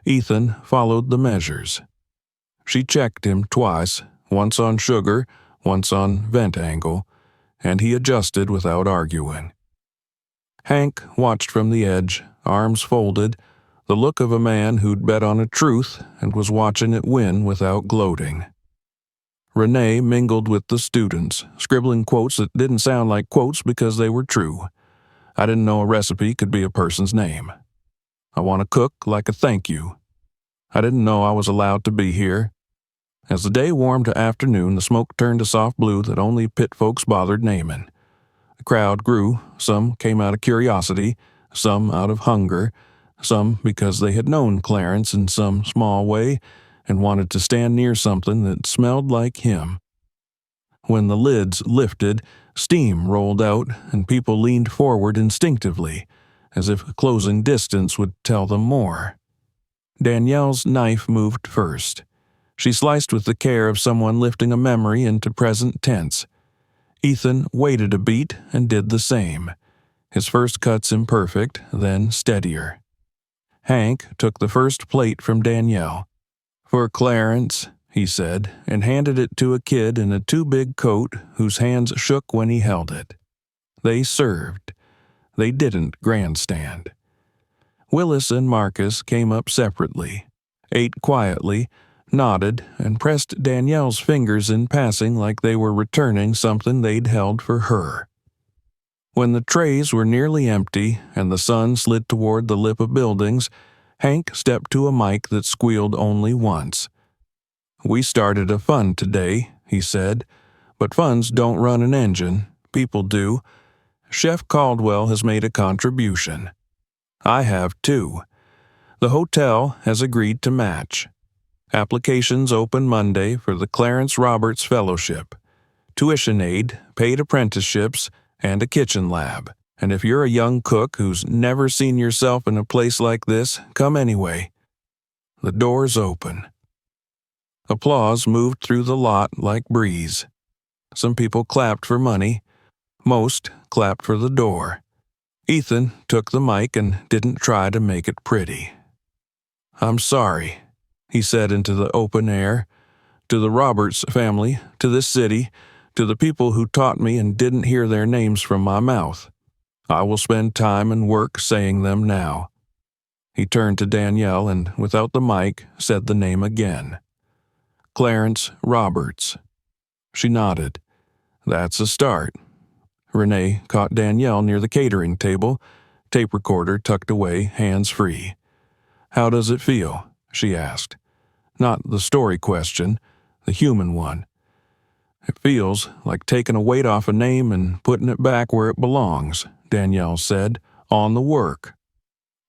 Ethan followed the measures. She checked him twice, once on sugar, once on vent angle, and he adjusted without arguing. Hank watched from the edge, arms folded, the look of a man who'd bet on a truth and was watching it win without gloating. Renee mingled with the students, scribbling quotes that didn't sound like quotes because they were true. "I didn't know a recipe could be a person's name." "I want to cook like a thank you." "I didn't know I was allowed to be here." As the day warmed to afternoon, the smoke turned a soft blue that only pit folks bothered naming. The crowd grew. Some came out of curiosity, some out of hunger, some because they had known Clarence in some small way and wanted to stand near something that smelled like him. When the lids lifted, steam rolled out and people leaned forward instinctively, as if closing distance would tell them more. Danielle's knife moved first. She sliced with the care of someone lifting a memory into present tense. Ethan waited a beat and did the same. His first cuts imperfect, then steadier. Hank took the first plate from Danielle. "For Clarence," he said, and handed it to a kid in a too-big coat whose hands shook when he held it. They served. They didn't grandstand. Willis and Marcus came up separately, ate quietly, nodded, and pressed Danielle's fingers in passing like they were returning something they'd held for her. When the trays were nearly empty and the sun slid toward the lip of buildings, Hank stepped to a mic that squealed only once. "We started a fund today," he said, "but funds don't run an engine. People do. Chef Caldwell has made a contribution. I have too. The hotel has agreed to match. Applications open Monday for the Clarence Roberts Fellowship, tuition aid, paid apprenticeships, and a kitchen lab. And if you're a young cook who's never seen yourself in a place like this, come anyway. The door's open." Applause moved through the lot like breeze. Some people clapped for money. Most clapped for the door. Ethan took the mic and didn't try to make it pretty. "I'm sorry," he said into the open air, "to the Roberts family, to this city, to the people who taught me and didn't hear their names from my mouth. I will spend time and work saying them now." He turned to Danielle and, without the mic, said the name again. "Clarence Roberts." She nodded. "That's a start." Renee caught Danielle near the catering table, tape recorder tucked away, hands free. "How does it feel?" she asked. Not the story question, the human one. "It feels like taking a weight off a name and putting it back where it belongs," Danielle said, "on the work."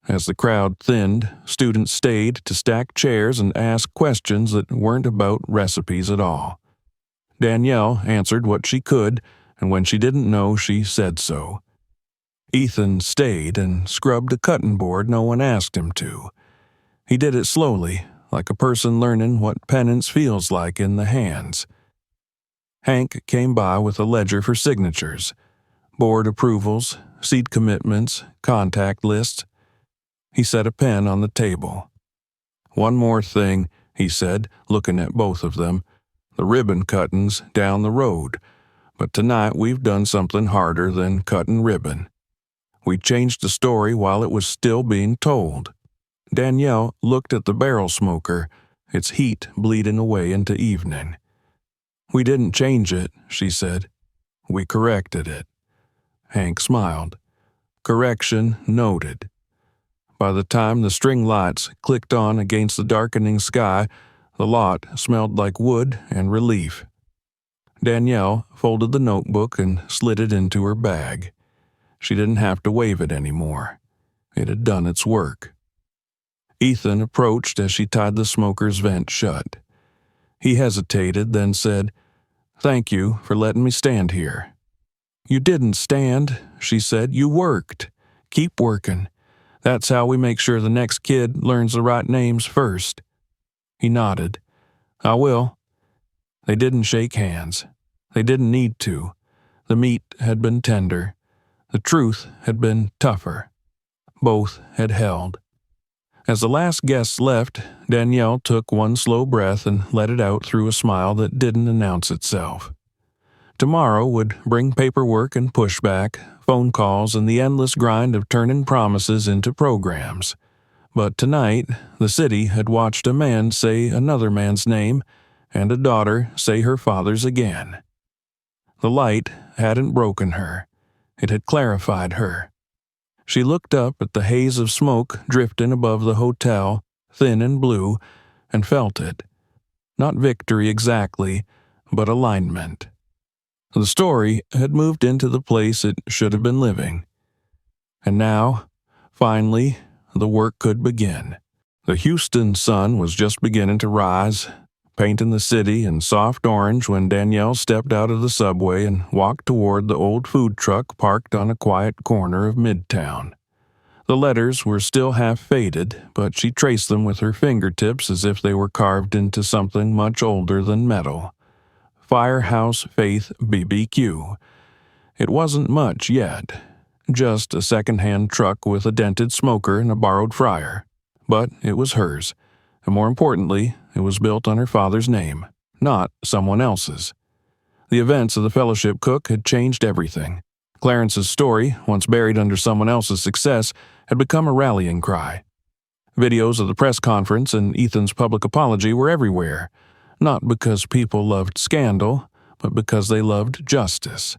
As the crowd thinned, students stayed to stack chairs and ask questions that weren't about recipes at all. Danielle answered what she could, and when she didn't know, she said so. Ethan stayed and scrubbed a cutting board no one asked him to. He did it slowly, like a person learning what penance feels like in the hands. Hank came by with a ledger for signatures, board approvals, seat commitments, contact lists. He set a pen on the table. "One more thing," he said, looking at both of them. "The ribbon cutting's down the road, but tonight we've done something harder than cutting ribbon. We changed the story while it was still being told." Danielle looked at the barrel smoker, its heat bleeding away into evening. "We didn't change it," she said. "We corrected it." Hank smiled. "Correction noted." By the time the string lights clicked on against the darkening sky, the lot smelled like wood and relief. Danielle folded the notebook and slid it into her bag. She didn't have to wave it anymore. It had done its work. Ethan approached as she tied the smoker's vent shut. He hesitated, then said, "Thank you for letting me stand here." "You didn't stand," she said. "You worked. Keep working. That's how we make sure the next kid learns the right names first." He nodded. "I will." They didn't shake hands. They didn't need to. The meat had been tender. The truth had been tougher. Both had held. As the last guests left, Danielle took one slow breath and let it out through a smile that didn't announce itself. Tomorrow would bring paperwork and pushback, phone calls, and the endless grind of turning promises into programs. But tonight, the city had watched a man say another man's name, and a daughter say her father's again. The light hadn't broken her. It had clarified her. She looked up at the haze of smoke drifting above the hotel, thin and blue, and felt it. Not victory exactly, but alignment. The story had moved into the place it should have been living. And now, finally, the work could begin. The Houston sun was just beginning to rise, painting the city in soft orange when Danielle stepped out of the subway and walked toward the old food truck parked on a quiet corner of Midtown. The letters were still half faded, but she traced them with her fingertips as if they were carved into something much older than metal. Firehouse Faith BBQ. It wasn't much yet, just a second-hand truck with a dented smoker and a borrowed fryer. But it was hers, and more importantly, it was built on her father's name, not someone else's. The events of the fellowship cook had changed everything. Clarence's story, once buried under someone else's success, had become a rallying cry. Videos of the press conference and Ethan's public apology were everywhere, not because people loved scandal, but because they loved justice.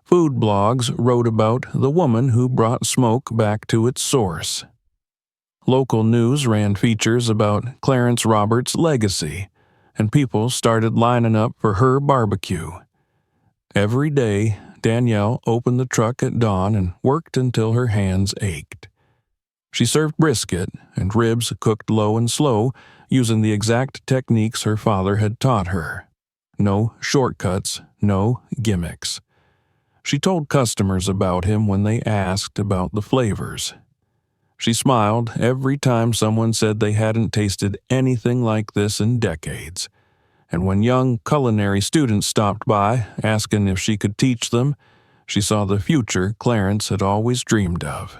Food blogs wrote about the woman who brought smoke back to its source. Local news ran features about Clarence Roberts' legacy, and people started lining up for her barbecue. Every day, Danielle opened the truck at dawn and worked until her hands ached. She served brisket and ribs cooked low and slow, using the exact techniques her father had taught her. No shortcuts, no gimmicks. She told customers about him when they asked about the flavors. She smiled every time someone said they hadn't tasted anything like this in decades. And when young culinary students stopped by, asking if she could teach them, she saw the future Clarence had always dreamed of.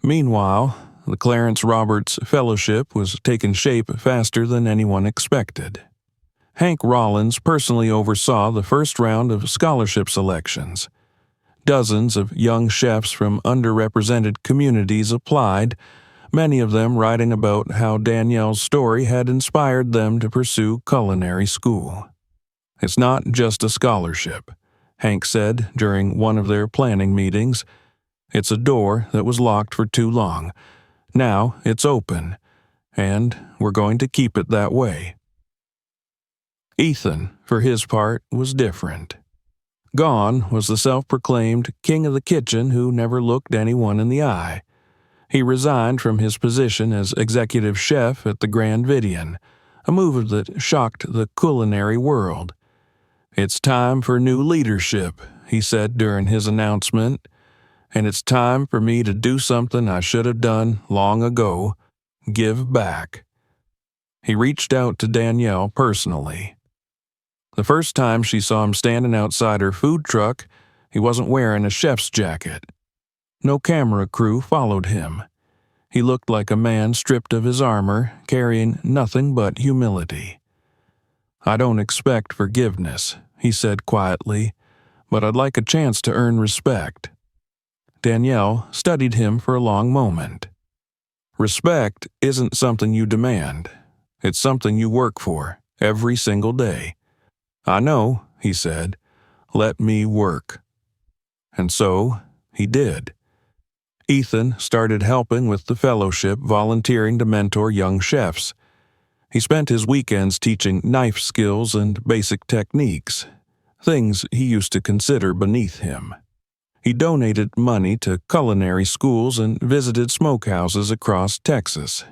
Meanwhile, the Clarence Roberts Fellowship was taking shape faster than anyone expected. Hank Rollins personally oversaw the first round of scholarship selections. Dozens of young chefs from underrepresented communities applied, many of them writing about how Danielle's story had inspired them to pursue culinary school. "It's not just a scholarship," Hank said during one of their planning meetings. "It's a door that was locked for too long. Now it's open, and we're going to keep it that way." Ethan, for his part, was different. Gone was the self-proclaimed king of the kitchen who never looked anyone in the eye. He resigned from his position as executive chef at the Grand Vidian, a move that shocked the culinary world. "It's time for new leadership," he said during his announcement, "and it's time for me to do something I should have done long ago: give back." He reached out to Danielle personally. The first time she saw him standing outside her food truck, he wasn't wearing a chef's jacket. No camera crew followed him. He looked like a man stripped of his armor, carrying nothing but humility. "I don't expect forgiveness," he said quietly, "but I'd like a chance to earn respect." Danielle studied him for a long moment. "Respect isn't something you demand. It's something you work for every single day." "I know," he said. "Let me work." And so he did. Ethan started helping with the fellowship, volunteering to mentor young chefs. He spent his weekends teaching knife skills and basic techniques, things he used to consider beneath him. He donated money to culinary schools and visited smokehouses across Texas,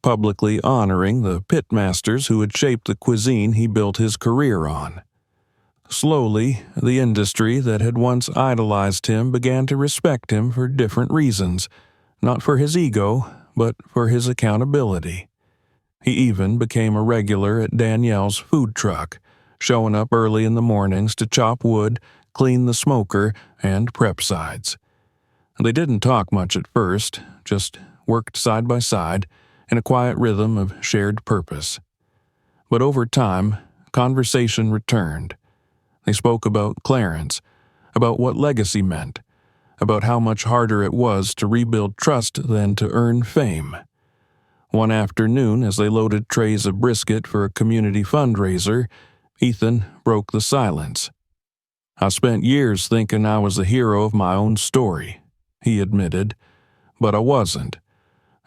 publicly honoring the pitmasters who had shaped the cuisine he built his career on. Slowly, the industry that had once idolized him began to respect him for different reasons, not for his ego, but for his accountability. He even became a regular at Danielle's food truck, showing up early in the mornings to chop wood, clean the smoker, and prep sides. They didn't talk much at first, just worked side by side in a quiet rhythm of shared purpose. But over time, conversation returned. They spoke about Clarence, about what legacy meant, about how much harder it was to rebuild trust than to earn fame. One afternoon, as they loaded trays of brisket for a community fundraiser, Ethan broke the silence. "I spent years thinking I was the hero of my own story," he admitted, "but I wasn't.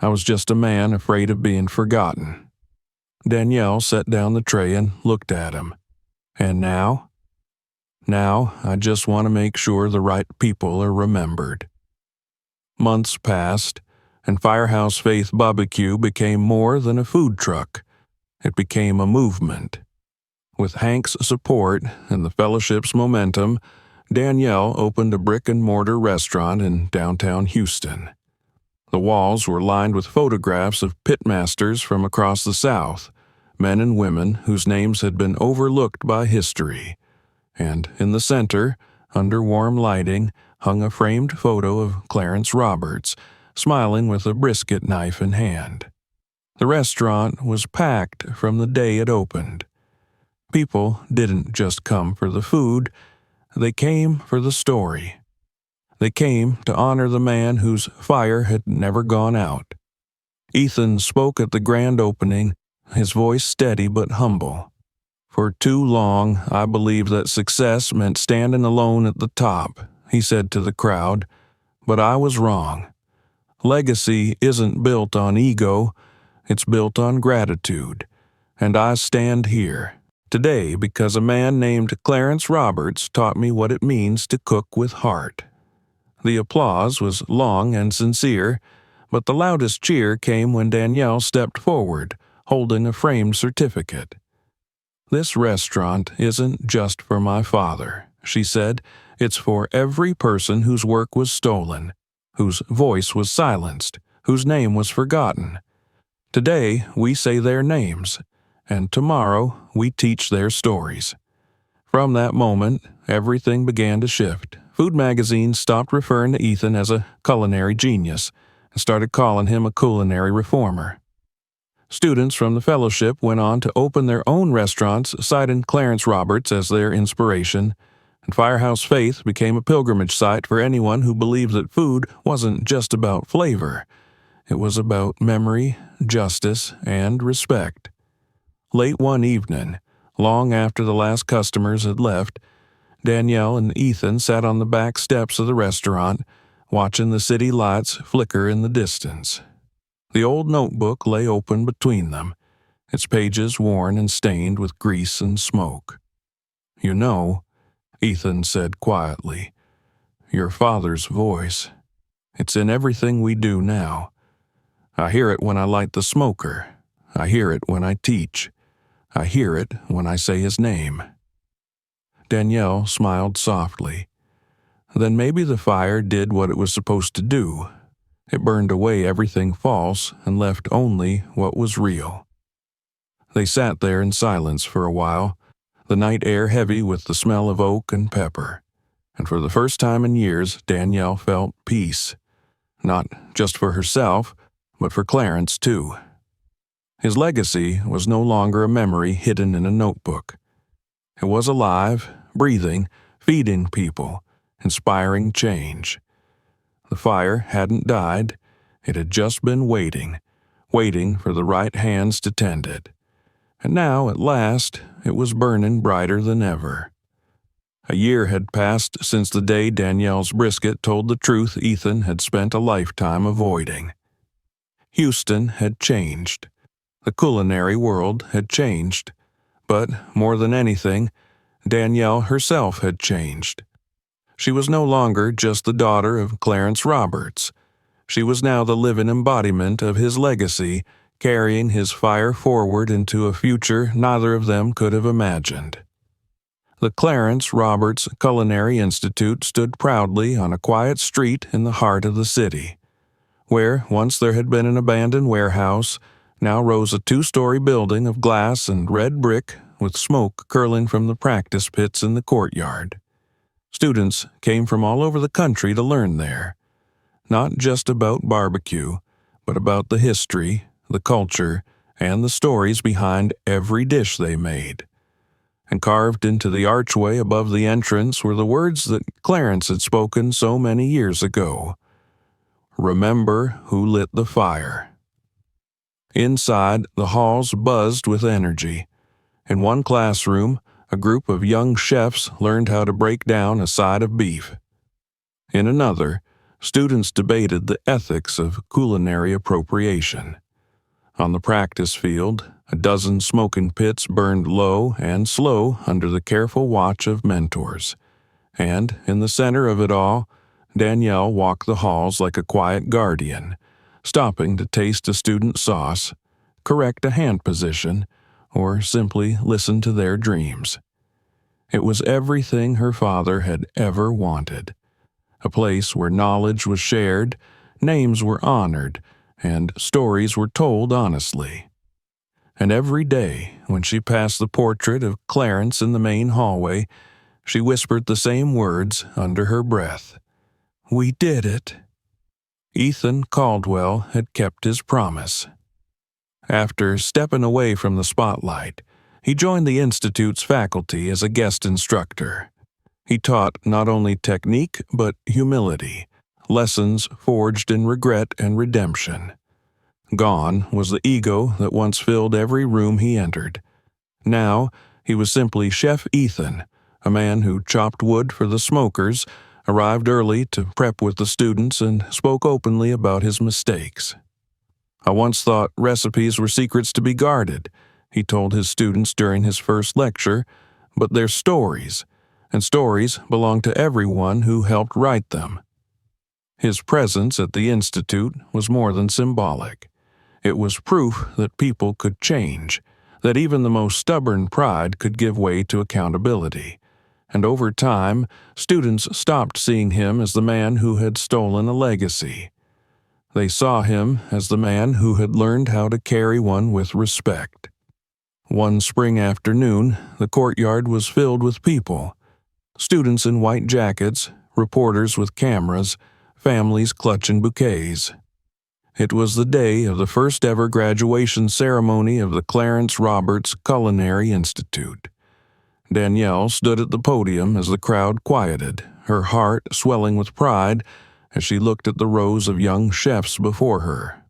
I was just a man afraid of being forgotten." Danielle set down the tray and looked at him. "And now?" "Now, I just want to make sure the right people are remembered." Months passed, and Firehouse Faith Barbecue became more than a food truck. It became a movement. With Hank's support and the fellowship's momentum, Danielle opened a brick-and-mortar restaurant in downtown Houston. The walls were lined with photographs of pitmasters from across the South, men and women whose names had been overlooked by history. And in the center, under warm lighting, hung a framed photo of Clarence Roberts, smiling with a brisket knife in hand. The restaurant was packed from the day it opened. People didn't just come for the food, they came for the story. They came to honor the man whose fire had never gone out. Ethan spoke at the grand opening, his voice steady but humble. "For too long, I believed that success meant standing alone at the top," he said to the crowd, "but I was wrong. Legacy isn't built on ego, it's built on gratitude. And I stand here today because a man named Clarence Roberts taught me what it means to cook with heart." The applause was long and sincere, but the loudest cheer came when Danielle stepped forward, holding a framed certificate. "This restaurant isn't just for my father," she said. "It's for every person whose work was stolen, whose voice was silenced, whose name was forgotten. Today, we say their names, and tomorrow we teach their stories." From that moment, everything began to shift. Food magazines stopped referring to Ethan as a culinary genius and started calling him a culinary reformer. Students from the fellowship went on to open their own restaurants, citing Clarence Roberts as their inspiration, and Firehouse Faith became a pilgrimage site for anyone who believed that food wasn't just about flavor. It was about memory, justice, and respect. Late one evening, long after the last customers had left, Danielle and Ethan sat on the back steps of the restaurant, watching the city lights flicker in the distance. The old notebook lay open between them, its pages worn and stained with grease and smoke. "You know," Ethan said quietly, "your father's voice. It's in everything we do now. I hear it when I light the smoker. I hear it when I teach. I hear it when I say his name." Danielle smiled softly. Then maybe the fire did what it was supposed to do. It burned away everything false and left only what was real. They sat there in silence for a while, the night air heavy with the smell of oak and pepper. And for the first time in years, Danielle felt peace. Not just for herself, but for Clarence, too. His legacy was no longer a memory hidden in a notebook. It was alive, breathing, feeding people, inspiring change. The fire hadn't died. It had just been waiting for the right hands to tend it. And now, at last, it was burning brighter than ever. A year had passed since the day Danielle's brisket told the truth Ethan had spent a lifetime avoiding. Houston had changed. The culinary world had changed. But, more than anything, Danielle herself had changed. She was no longer just the daughter of Clarence Roberts. She was now the living embodiment of his legacy, carrying his fire forward into a future neither of them could have imagined. The Clarence Roberts Culinary Institute stood proudly on a quiet street in the heart of the city. Where once there had been an abandoned warehouse, now rose a 2-story building of glass and red brick with smoke curling from the practice pits in the courtyard. Students came from all over the country to learn there, not just about barbecue, but about the history, the culture, and the stories behind every dish they made. And carved into the archway above the entrance were the words that Clarence had spoken so many years ago. "Remember who lit the fire." Inside, the halls buzzed with energy. In one classroom, a group of young chefs learned how to break down a side of beef. In another, students debated the ethics of culinary appropriation. On the practice field, a dozen smoking pits burned low and slow under the careful watch of mentors. And, in the center of it all, Danielle walked the halls like a quiet guardian, stopping to taste a student's sauce, correct a hand position, or simply listen to their dreams. It was everything her father had ever wanted. A place where knowledge was shared, names were honored, and stories were told honestly. And every day, when she passed the portrait of Clarence in the main hallway, she whispered the same words under her breath. "We did it." Ethan Caldwell had kept his promise. After stepping away from the spotlight, he joined the Institute's faculty as a guest instructor. He taught not only technique but humility, lessons forged in regret and redemption. Gone was the ego that once filled every room he entered. Now he was simply Chef Ethan, a man who chopped wood for the smokers, arrived early to prep with the students, and spoke openly about his mistakes. "I once thought recipes were secrets to be guarded," he told his students during his first lecture, "but they're stories, and stories belong to everyone who helped write them." His presence at the Institute was more than symbolic. It was proof that people could change, that even the most stubborn pride could give way to accountability. And over time, students stopped seeing him as the man who had stolen a legacy. They saw him as the man who had learned how to carry one with respect. One spring afternoon, the courtyard was filled with people. Students in white jackets, reporters with cameras, families clutching bouquets. It was the day of the first ever graduation ceremony of the Clarence Roberts Culinary Institute. Danielle stood at the podium as the crowd quieted, her heart swelling with pride as she looked at the rows of young chefs before her,